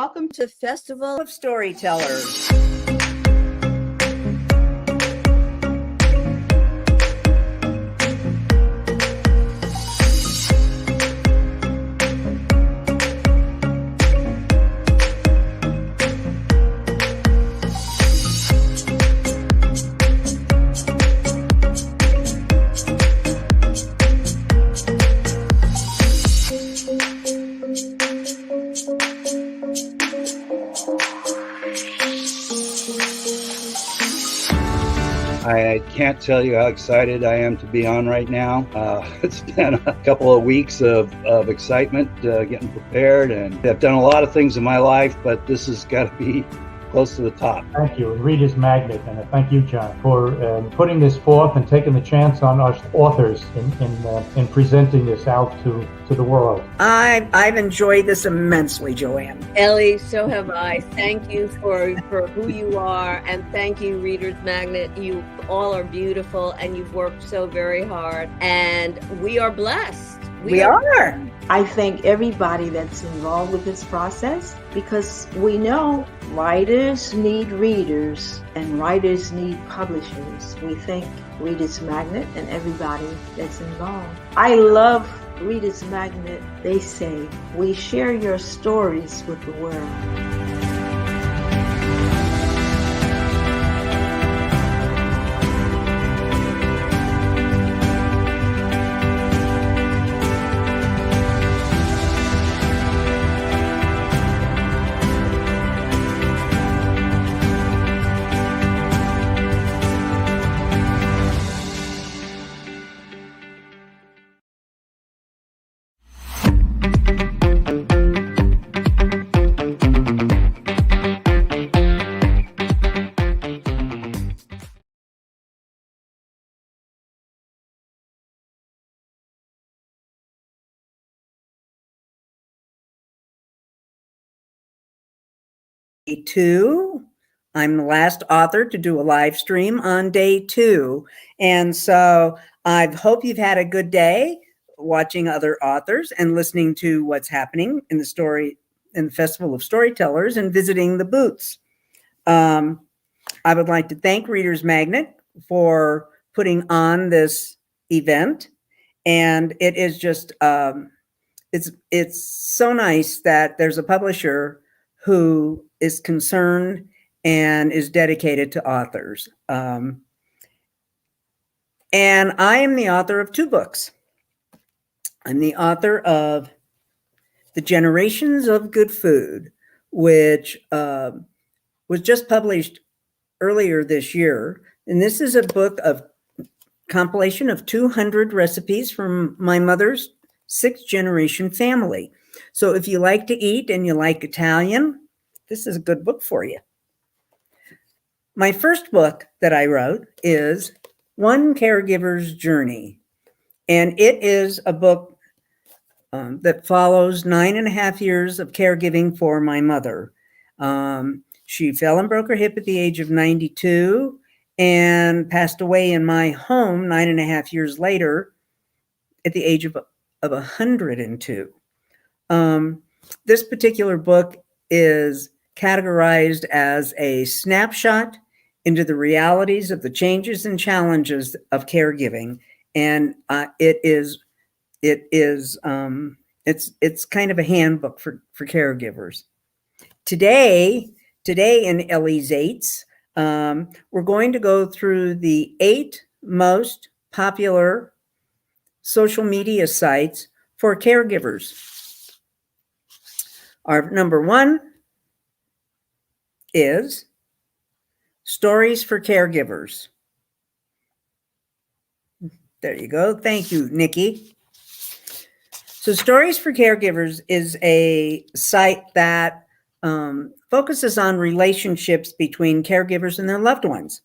welcome to Festival of Storytellers. I can't tell you how excited I am to be on right now. It's been a couple of weeks of excitement getting prepared, and I've done a lot of things in my life, but this has got to be close to the top. Thank you, Reader's Magnet, and thank you, John, for putting this forth and taking the chance on our authors in presenting this out to the world. I've enjoyed this immensely, Joanne. Ellie, so have I. Thank you for who you are, and thank you, Reader's Magnet. You all are beautiful, and you've worked so very hard, and we are blessed. We are. I thank everybody that's involved with this process, because we know writers need readers and writers need publishers. We thank Reader's Magnet and everybody that's involved. I love Reader's Magnet. They say, we share your stories with the world. Day 2. I'm the last author to do a live stream on day 2. And so I hope you've had a good day watching other authors and listening to what's happening in the Festival of Storytellers and visiting the booths. I would like to thank Reader's Magnet for putting on this event. And it is just, it's so nice that there's a publisher who is concerned and is dedicated to authors. And I am the author of 2 books. I'm the author of The Generations of Good Food, which was just published earlier this year. And this is a book of compilation of 200 recipes from my mother's 6th generation family. So if you like to eat and you like Italian, this is a good book for you. My first book that I wrote is One Caregiver's Journey. And it is a book that follows 9.5 years of caregiving for my mother. She fell and broke her hip at the age of 92 and passed away in my home 9.5 years later at the age of 102. This particular book is categorized as a snapshot into the realities of the changes and challenges of caregiving, and it's kind of a handbook for caregivers. Today in Ellie's Eights, we're going to go through the 8 most popular social media sites for caregivers. Our number 1 is Stories for Caregivers. There you go. Thank you, Nikki. So Stories for Caregivers is a site that focuses on relationships between caregivers and their loved ones.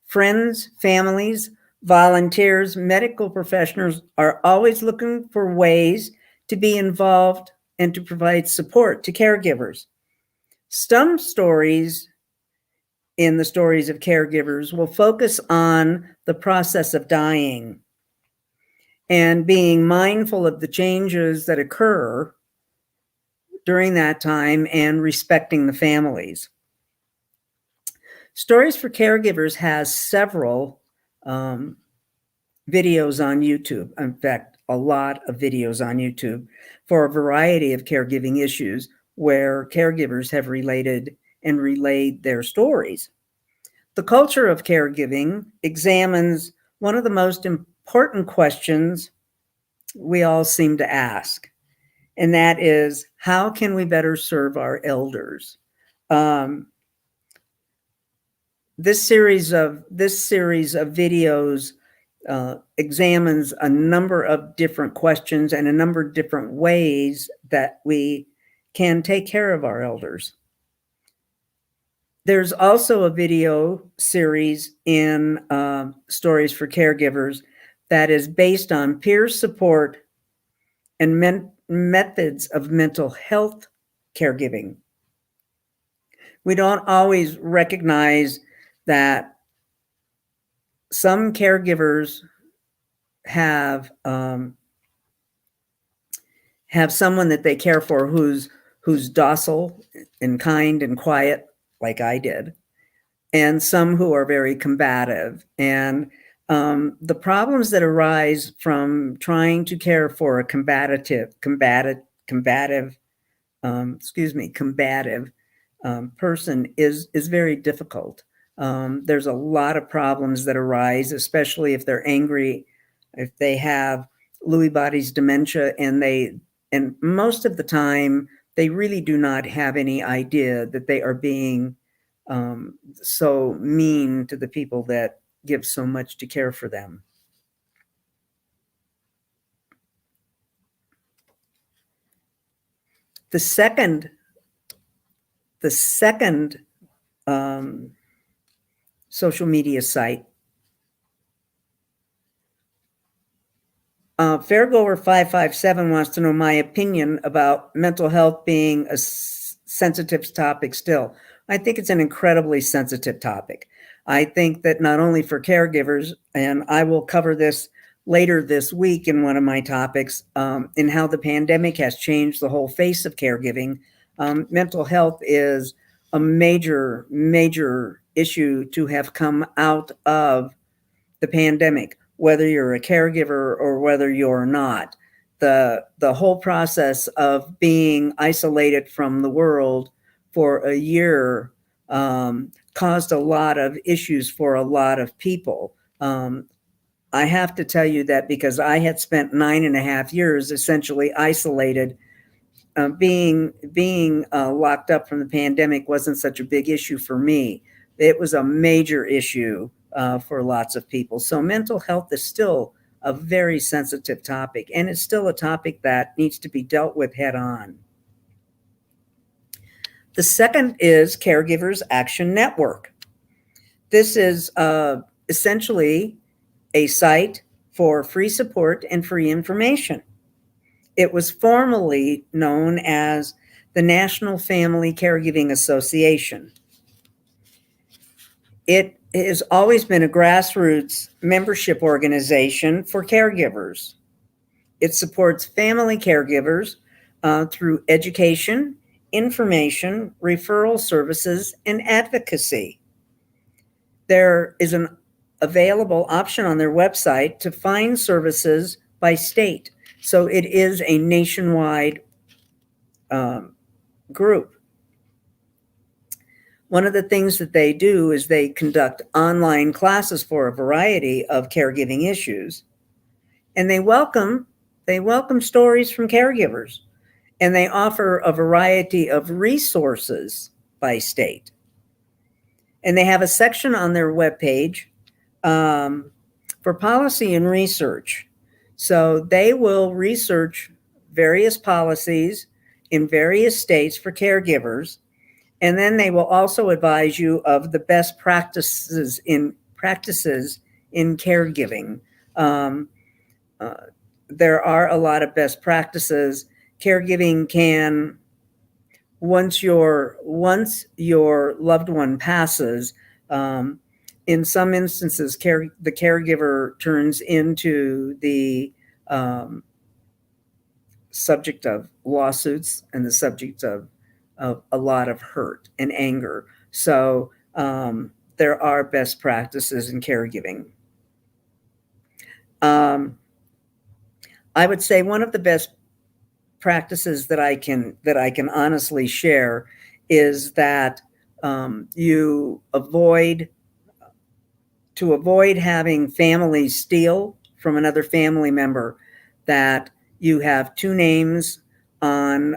Friends, families, volunteers, medical professionals are always looking for ways to be involved and to provide support to caregivers. Some stories in the stories of caregivers will focus on the process of dying and being mindful of the changes that occur during that time and respecting the families. Stories for Caregivers has several videos on YouTube. In fact, a lot of videos on YouTube for a variety of caregiving issues where caregivers have related and relayed their stories. The culture of caregiving examines one of the most important questions we all seem to ask, and that is, how can we better serve our elders? This series of videos examines a number of different questions and a number of different ways that we can take care of our elders. There's also a video series in Stories for Caregivers that is based on peer support and methods of mental health caregiving. We don't always recognize that some caregivers have someone that they care for who's docile and kind and quiet, like I did, and some who are very combative. And the problems that arise from trying to care for a combative person is very difficult. There's a lot of problems that arise, especially if they're angry, if they have Lewy body's dementia, and most of the time they really do not have any idea that they are being so mean to the people that give so much to care for them. The second social media site, Fairgoer 557 wants to know my opinion about mental health being a sensitive topic still. I think it's an incredibly sensitive topic. I think that not only for caregivers, and I will cover this later this week in one of my topics, in how the pandemic has changed the whole face of caregiving. Mental health is a major, major issue to have come out of the pandemic, whether you're a caregiver or whether you're not. The whole process of being isolated from the world for a year caused a lot of issues for a lot of people. I have to tell you that because I had spent 9.5 years essentially isolated. Being locked up from the pandemic wasn't such a big issue for me. It was a major issue for lots of people. So mental health is still a very sensitive topic, and it's still a topic that needs to be dealt with head on. The second is Caregivers Action Network. This is essentially a site for free support and free information. It was formerly known as the National Family Caregiving Association. It has always been a grassroots membership organization for caregivers. It supports family caregivers through education, information, referral services, and advocacy. There is an available option on their website to find services by state. So it is a nationwide group. One of the things that they do is they conduct online classes for a variety of caregiving issues. And they welcome stories from caregivers. And they offer a variety of resources by state. And they have a section on their webpage for policy and research. So they will research various policies in various states for caregivers, and then they will also advise you of the best practices in caregiving. There are a lot of best practices. Caregiving can, once your loved one passes, in some instances, the caregiver turns into the subject of lawsuits and the subject of a lot of hurt and anger. So there are best practices in caregiving. I would say one of the best practices that I can honestly share is that you avoid having families steal from another family member, that you have two names on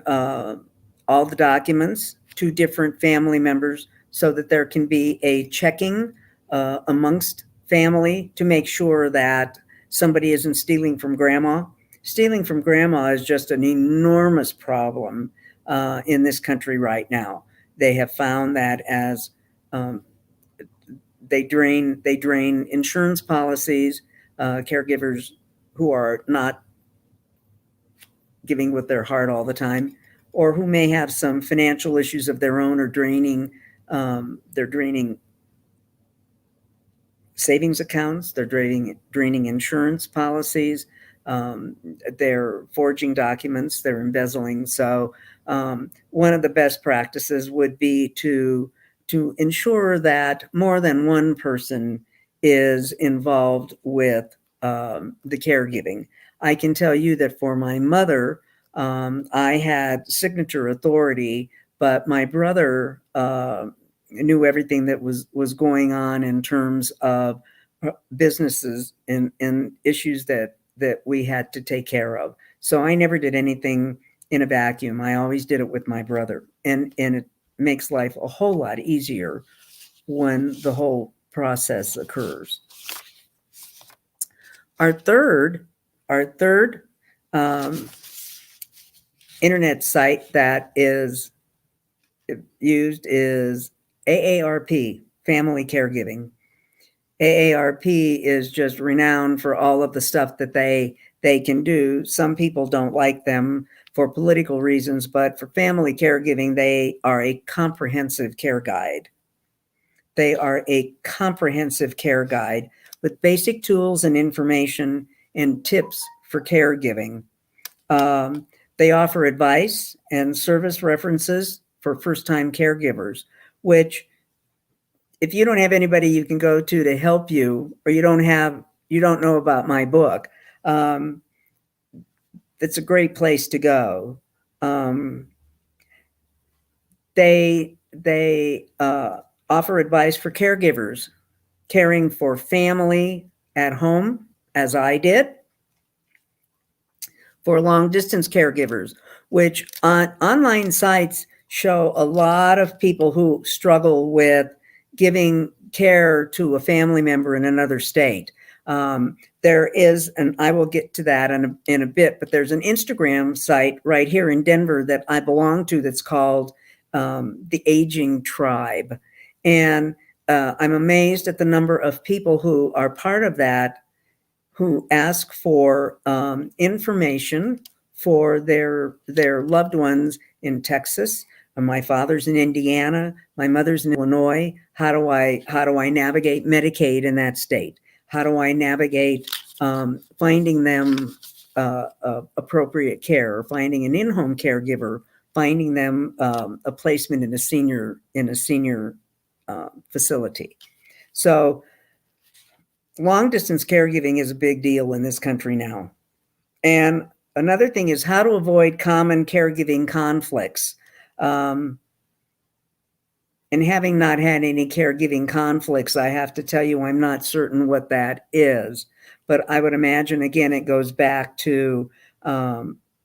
all the documents, two different family members, so that there can be a checking amongst family to make sure that somebody isn't stealing from grandma. Stealing from grandma is just an enormous problem in this country right now. They have found that as they drain insurance policies, caregivers who are not giving with their heart all the time, or who may have some financial issues of their own, or they're draining savings accounts, they're draining insurance policies, they're forging documents, they're embezzling. So one of the best practices would be to ensure that more than one person is involved with the caregiving. I can tell you that for my mother, I had signature authority, but my brother knew everything that was going on in terms of businesses and issues that we had to take care of. So I never did anything in a vacuum. I always did it with my brother, and it makes life a whole lot easier when the whole process occurs. Our third internet site that is used is AARP, Family Caregiving. AARP is just renowned for all of the stuff that they can do. Some people don't like them for political reasons, but for family caregiving, they are a comprehensive care guide. They are a comprehensive care guide with basic tools and information and tips for caregiving. They offer advice and service references for first-time caregivers, which, if you don't have anybody you can go to help you, or you don't know about my book, it's a great place to go. They offer advice for caregivers caring for family at home, as I did, for long distance caregivers, which online sites show a lot of people who struggle with giving care to a family member in another state. There is, and I will get to that in a bit, but there's an Instagram site right here in Denver that I belong to that's called The Aging Tribe. And I'm amazed at the number of people who are part of that, who ask for information for their loved ones in Texas. My father's in Indiana. My mother's in Illinois. How do I navigate Medicaid in that state? How do I navigate finding them appropriate care, or finding an in-home caregiver, finding them a placement in a senior facility? So long distance caregiving is a big deal in this country now. And another thing is how to avoid common caregiving conflicts. And having not had any caregiving conflicts, I have to tell you, I'm not certain what that is. But I would imagine, again, it goes back to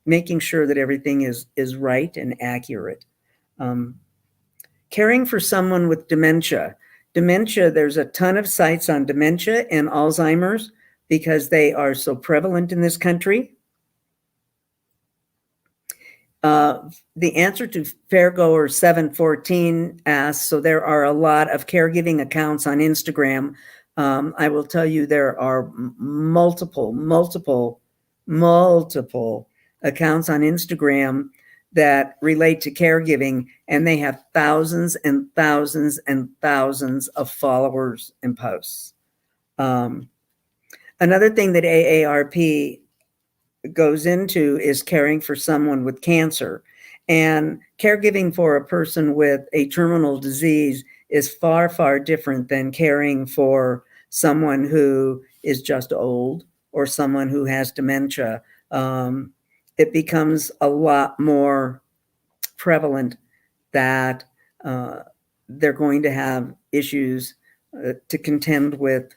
making sure that everything is right and accurate. Caring for someone with dementia. Dementia, there's a ton of sites on dementia and Alzheimer's because they are so prevalent in this country. The answer to Fairgoer 714 asks, so there are a lot of caregiving accounts on Instagram. I will tell you there are multiple accounts on Instagram that relate to caregiving, and they have thousands and thousands and thousands of followers and posts. Another thing that AARP goes into is caring for someone with cancer. And caregiving for a person with a terminal disease is far, far different than caring for someone who is just old or someone who has dementia. It becomes a lot more prevalent that they're going to have issues to contend with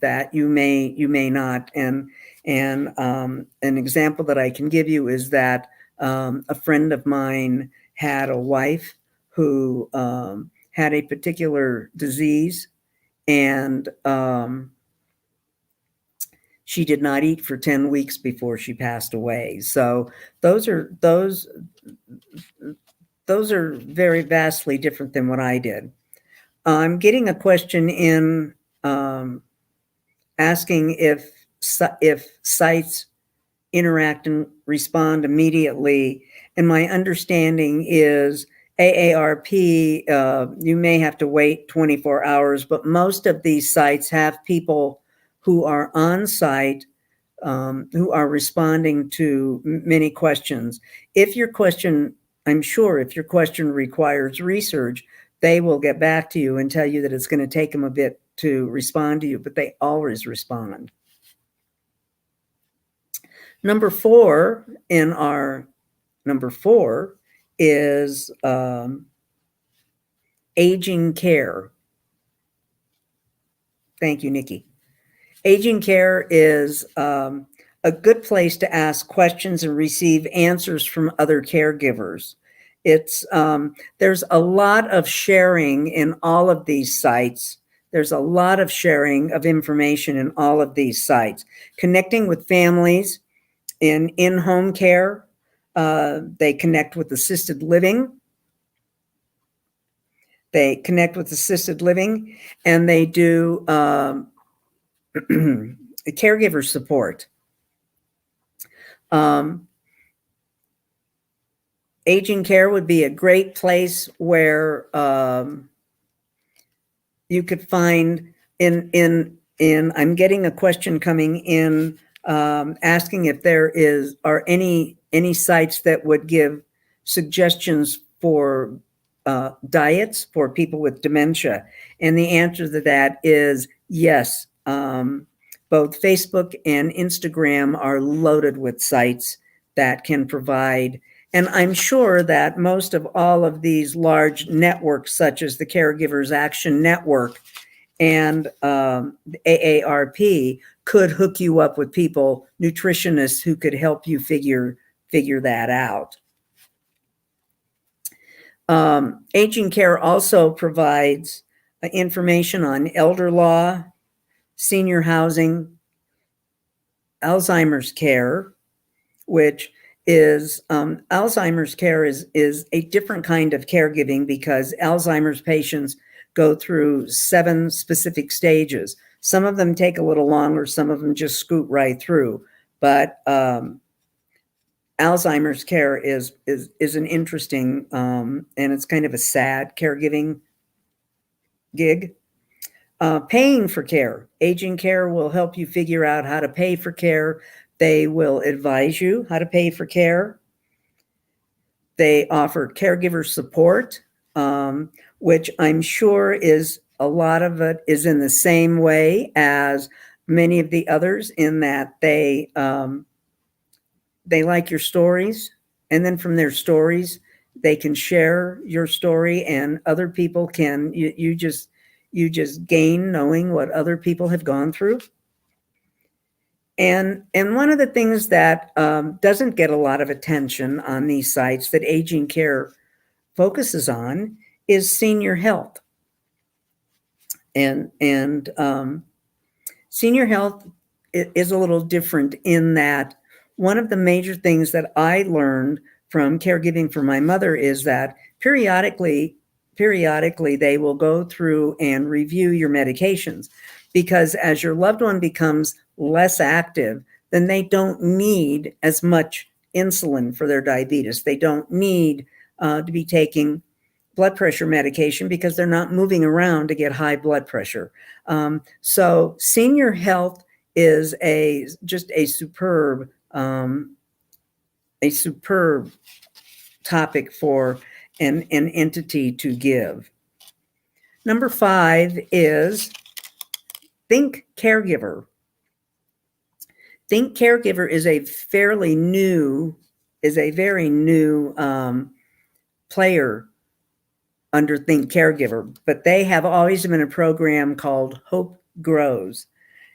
that you may not. And an example that I can give you is that a friend of mine had a wife who had a particular disease, and she did not eat for 10 weeks before she passed away. So those are very vastly different than what I did. I'm getting a question in asking if sites interact and respond immediately. And my understanding is AARP, you may have to wait 24 hours, but most of these sites have people who are on site who are responding to many questions. If your question, I'm sure if your question requires research, they will get back to you and tell you that it's going to take them a bit to respond to you, but they always respond. Number four is aging care. Thank you, Nikki. Aging care is a good place to ask questions and receive answers from other caregivers. It's there's a lot of sharing in all of these sites. There's a lot of sharing of information in all of these sites. Connecting with families in-home care. They connect with assisted living. They connect with assisted living, and they do caregiver support. Aging care would be a great place where you could find I'm getting a question coming in asking if there are any sites that would give suggestions for diets for people with dementia. And the answer to that is yes. Both Facebook and Instagram are loaded with sites that can provide. And I'm sure that most of all of these large networks, such as the Caregivers Action Network and AARP, could hook you up with people, nutritionists, who could help you figure that out. Aging care also provides information on elder law, senior housing, Alzheimer's care, which is Alzheimer's care is a different kind of caregiving because Alzheimer's patients go through 7 specific stages. Some of them take a little longer, some of them just scoot right through. But Alzheimer's care is an interesting and it's kind of a sad caregiving gig. Paying for care. Aging care will help you figure out how to pay for care. They will advise you how to pay for care. They offer caregiver support, which I'm sure is a lot of it is in the same way as many of the others, in that they like your stories, and then from their stories, they can share your story, and other people can, you just gain knowing what other people have gone through. And one of the things that doesn't get a lot of attention on these sites that aging care focuses on is senior health. And senior health is a little different in that one of the major things that I learned from caregiving for my mother is that periodically they will go through and review your medications, because as your loved one becomes less active, then they don't need as much insulin for their diabetes. They don't need to be taking blood pressure medication because they're not moving around to get high blood pressure. So senior health is just a superb a superb topic for an entity to give. Number 5 is Think Caregiver. Think Caregiver is a very new player under Think Caregiver, but they have always been a program called Hope Grows.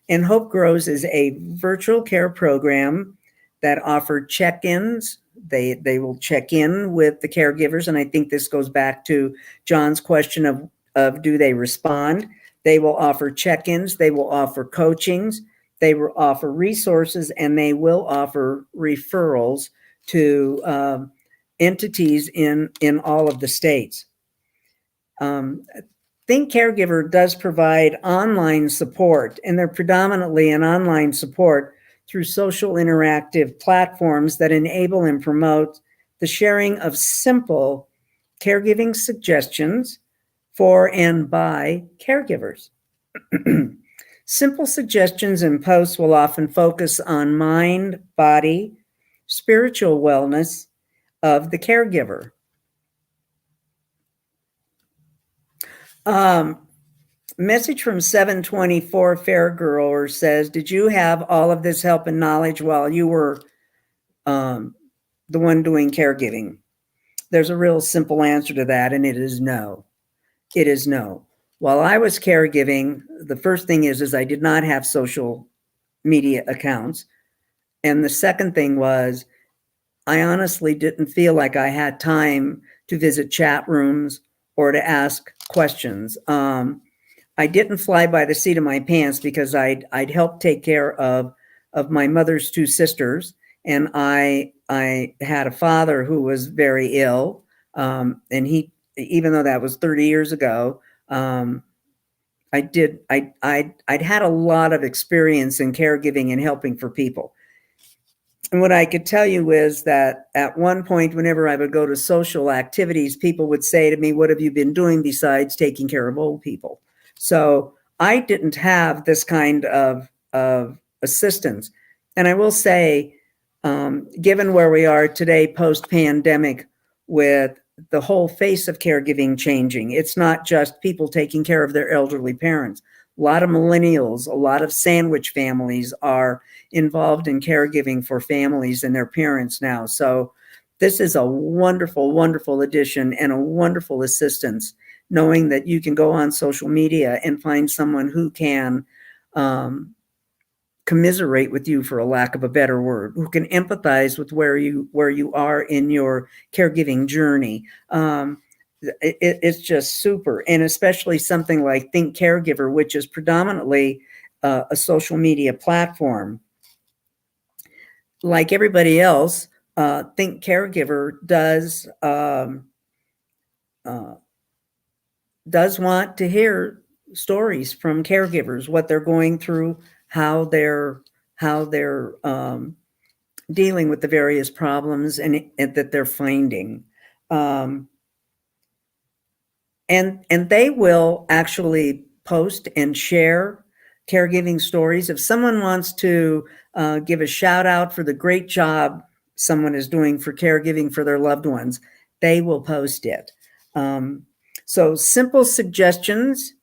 And Hope Grows is a virtual care program that offered check-ins. They will check in with the caregivers, and I think this goes back to John's question of do they respond? They will offer check-ins, they will offer coachings, they will offer resources, and they will offer referrals to entities in all of the states. Think Caregiver does provide online support, and they're predominantly an online support through social interactive platforms that enable and promote the sharing of simple caregiving suggestions for and by caregivers. Simple suggestions and posts will often focus on mind, body, spiritual wellness of the caregiver. Message from 724 Fairgirler says, did you have all of this help and knowledge while you were the one doing caregiving? There's a real simple answer to that, and it is no. It is no. While I was caregiving, the first thing is I did not have social media accounts. And the second thing was, I honestly didn't feel like I had time to visit chat rooms or to ask questions. I didn't fly by the seat of my pants because I'd helped take care of my mother's 2 sisters, and I had a father who was very ill, and he, even though that was 30 years ago, I'd had a lot of experience in caregiving and helping for people. And what I could tell you is that at one point, whenever I would go to social activities, people would say to me, what have you been doing besides taking care of old people? So I didn't have this kind of assistance. And I will say, given where we are today, post-pandemic, with the whole face of caregiving changing, it's not just people taking care of their elderly parents. A lot of millennials, a lot of sandwich families are involved in caregiving for families and their parents now. So this is a wonderful, wonderful addition and a wonderful assistance, knowing that you can go on social media and find someone who can commiserate with you, for a lack of a better word, who can empathize with where you are in your caregiving journey. It's just super. And especially something like Think Caregiver, which is predominantly a social media platform. Like everybody else, Think Caregiver does want to hear stories from caregivers, what they're going through, how they're dealing with the various problems and that they're finding. And they will actually post and share caregiving stories. If someone wants to give a shout out for the great job someone is doing for caregiving for their loved ones, they will post it. So simple suggestions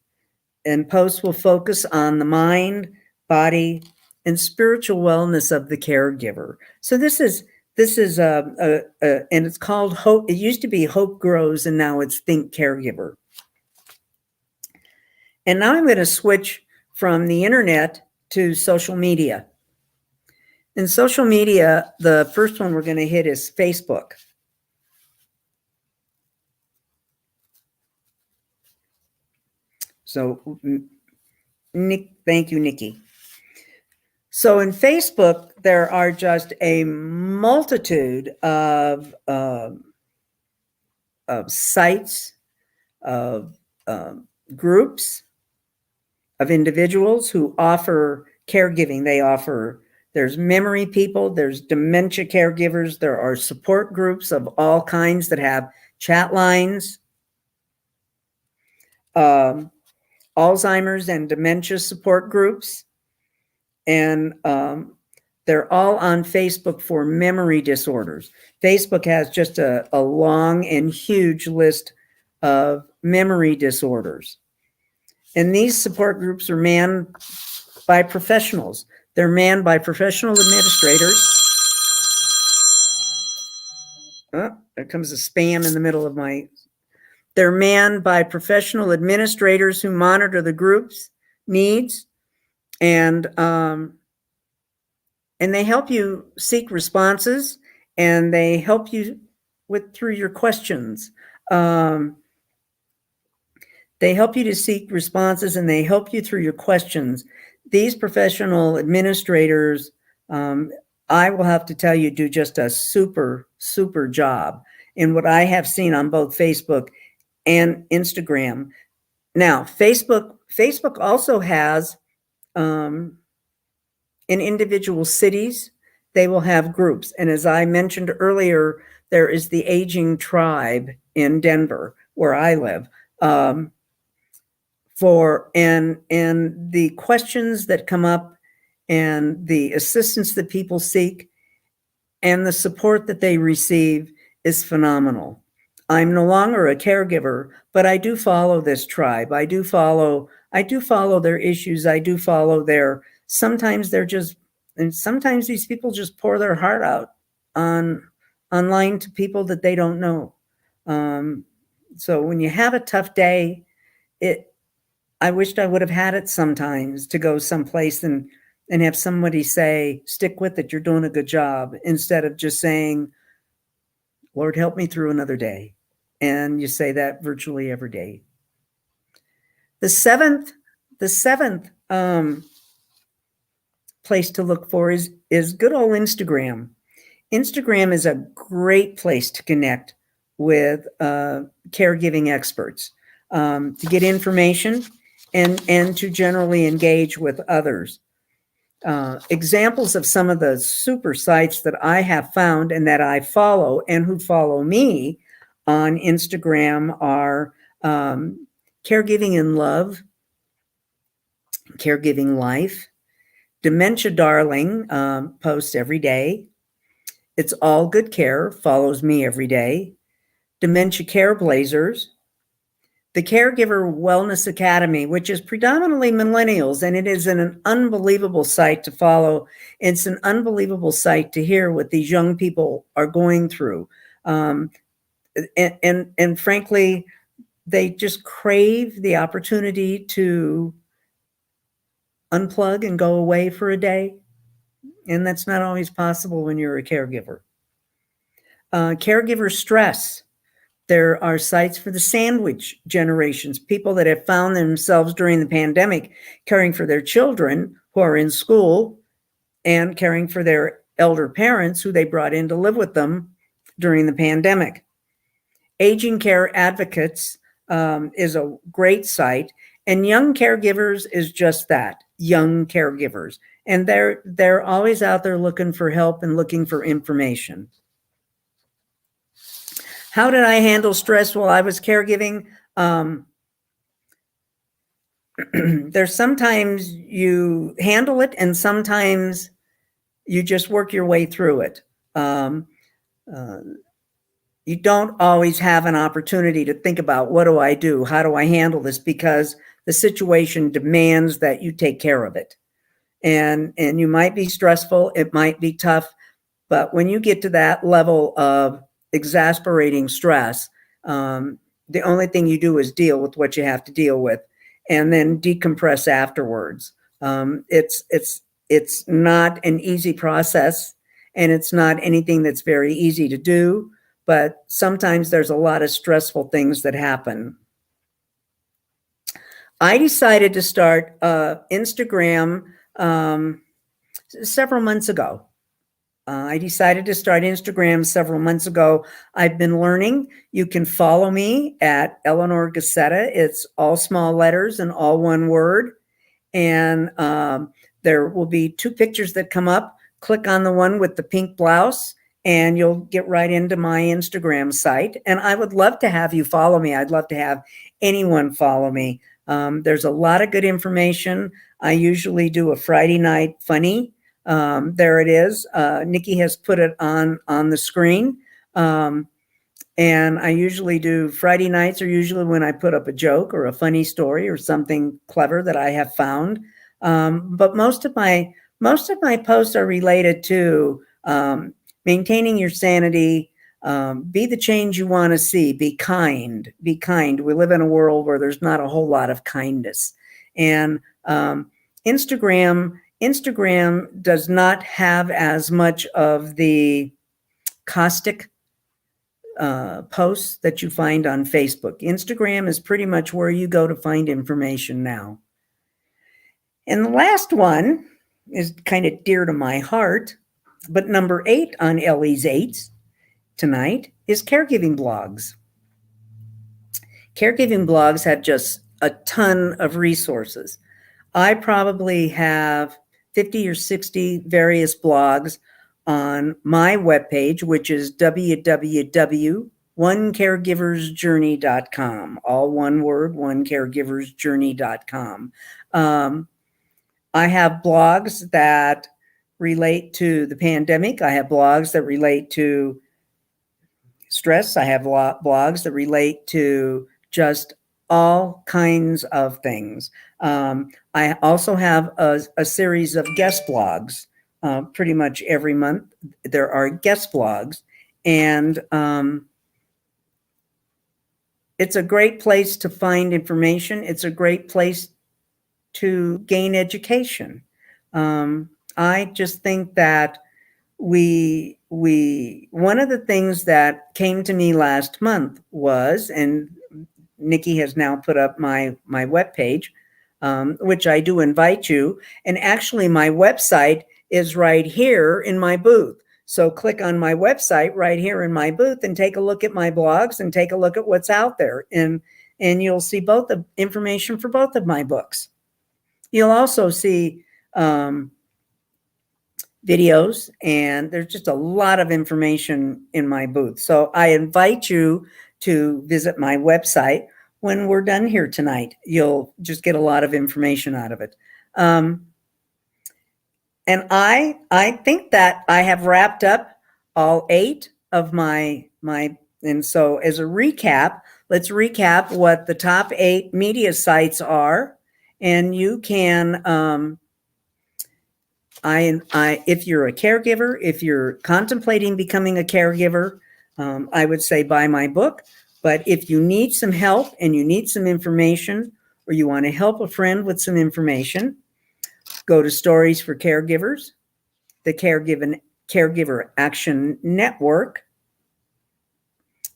and posts will focus on the mind, body, and spiritual wellness of the caregiver. So this is and it's called Hope. It used to be Hope Grows, and now it's Think Caregiver. And now I'm going to switch from the internet to social media. In social media, the first one we're going to hit is Facebook. So, Nick, thank you, Nikki. So in Facebook, there are just a multitude of sites, of groups, of individuals who offer caregiving. There's memory people, there's dementia caregivers, there are support groups of all kinds that have chat lines, Alzheimer's and dementia support groups. And They're all on Facebook for memory disorders. Facebook has just a long and huge list of memory disorders. And these support groups are manned by professionals. They're manned by professional administrators. Oh, there comes a spam in the middle of my... They're manned by professional administrators who monitor the group's needs, and they help you seek responses, and they help you through your questions. They help you to seek responses, and they help you through your questions. These professional administrators, I will have to tell you, do just a super, super job in what I have seen on both Facebook and Instagram. Now, Facebook also has, in individual cities, they will have groups. And as I mentioned earlier, there is the Aging Tribe in Denver, where I live. And the questions that come up and the assistance that people seek and the support that they receive is phenomenal. I'm no longer a caregiver, but I do follow this tribe. I do follow their issues. I do follow sometimes sometimes these people just pour their heart out online to people that they don't know. So when you have a tough day, I wished I would have had it sometimes to go someplace and have somebody say, stick with it, you're doing a good job, instead of just saying, Lord, help me through another day. And you say that virtually every day. The seventh place to look for is good old Instagram. Instagram is a great place to connect with caregiving experts, to get information and to generally engage with others. Examples of some of the super sites that I have found and that I follow and who follow me on Instagram are Caregiving in Love, Caregiving Life, Dementia Darling posts every day. It's All Good Care follows me every day. Dementia Care Blazers, the Caregiver Wellness Academy, which is predominantly millennials, and it is an unbelievable site to follow. It's an unbelievable site to hear what these young people are going through. And frankly, they just crave the opportunity to unplug and go away for a day. And that's not always possible when you're a caregiver. Caregiver Stress. There are sites for the sandwich generations, people that have found themselves during the pandemic caring for their children who are in school and caring for their elder parents who they brought in to live with them during the pandemic. Aging Care Advocates is a great site, and Young Caregivers is just that, young caregivers. And they're always out there looking for help and looking for information. How did I handle stress while I was caregiving? There's sometimes you handle it and sometimes you just work your way through it. You don't always have an opportunity to think about, what do I do? How do I handle this? Because the situation demands that you take care of it. And you might be stressful, it might be tough, but when you get to that level of exasperating stress, the only thing you do is deal with what you have to deal with and then decompress afterwards. It's not an easy process, and it's not anything that's very easy to do, but sometimes there's a lot of stressful things that happen. I decided to start Instagram several months ago. I decided to start Instagram several months ago. I've been learning. You can follow me at ELEANOR GACCETTA. It's all small letters and all one word. And there will be 2 pictures that come up. Click on the one with the pink blouse and you'll get right into my Instagram site. And I would love to have you follow me. I'd love to have anyone follow me. There's a lot of good information. I usually do a Friday night funny There it is. Nikki has put it on the screen. And I usually do Friday nights are usually when I put up a joke or a funny story or something clever that I have found. But most of my posts are related to maintaining your sanity, be the change you want to see, be kind, be kind. We live in a world where there's not a whole lot of kindness. And Instagram does not have as much of the caustic posts that you find on Facebook. Instagram is pretty much where you go to find information now. And the last one is kind of dear to my heart, but number 8 on Ellie's 8s tonight is caregiving blogs. Caregiving blogs have just a ton of resources. I probably have 50 or 60 various blogs on my webpage, which is www.onecaregiversjourney.com. All one word, onecaregiversjourney.com. I have blogs that relate to the pandemic. I have blogs that relate to stress. I have blogs that relate to just all kinds of things. I also have a series of guest blogs. Pretty much every month there are guest blogs, and it's a great place to find information. It's a great place to gain education. I just think that one of the things that came to me last month was, and Nikki has now put up my webpage, which I do invite you. And actually my website is right here in my booth. So click on my website right here in my booth and take a look at my blogs and take a look at what's out there. And you'll see both the information for both of my books. You'll also see videos, and there's just a lot of information in my booth. So I invite you to visit my website when we're done here tonight. You'll just get a lot of information out of it. And I think that I have wrapped up all 8 of my, and so as a recap, let's recap what the top 8 media sites are. And you can, if you're a caregiver, if you're contemplating becoming a caregiver, I would say buy my book. But if you need some help and you need some information, or you want to help a friend with some information, go to Stories for Caregivers, the Caregiver Action Network,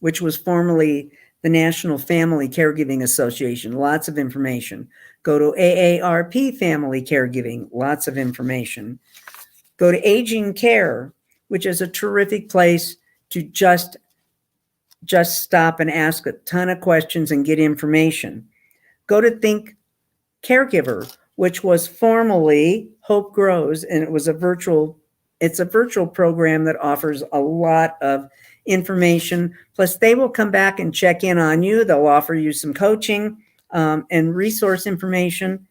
which was formerly the National Family Caregiving Association, lots of information. Go to AARP Family Caregiving, lots of information. Go to Aging Care, which is a terrific place to just stop and ask a ton of questions and get information. Go to Think Caregiver, which was formerly Hope Grows, and it's a virtual program that offers a lot of information. Plus, they will come back and check in on you. They'll offer you some coaching and resource information.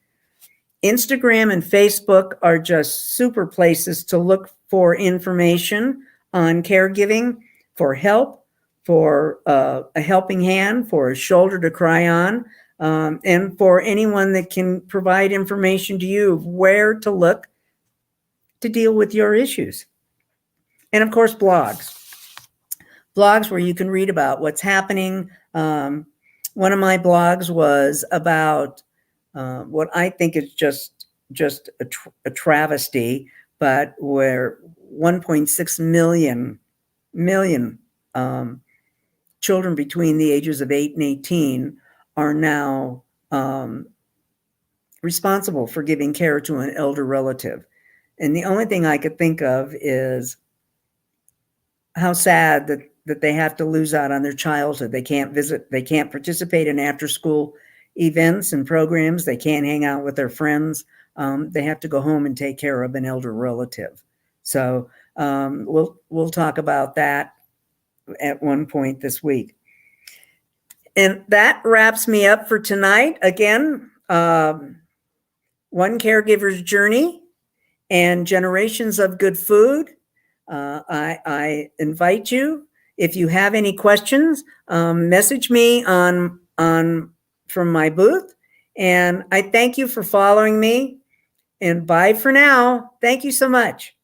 Instagram and Facebook are just super places to look for information on caregiving, for help, for a helping hand, for a shoulder to cry on, and for anyone that can provide information to you of where to look to deal with your issues. And of course, blogs where you can read about what's happening. One of my blogs was about what I think is just a travesty, but where 1.6 million children between the ages of 8 and 18 are now responsible for giving care to an elder relative. And the only thing I could think of is how sad that they have to lose out on their childhood. They can't visit, they can't participate in after-school events and programs. They can't hang out with their friends. They have to go home and take care of an elder relative. So we'll talk about that at one point this week. And that wraps me up for tonight. Again, One Caregiver's Journey. and Generations of Good Food. I invite you, if you have any questions, message me on from my booth. And I thank you for following me. And bye for now. Thank you so much.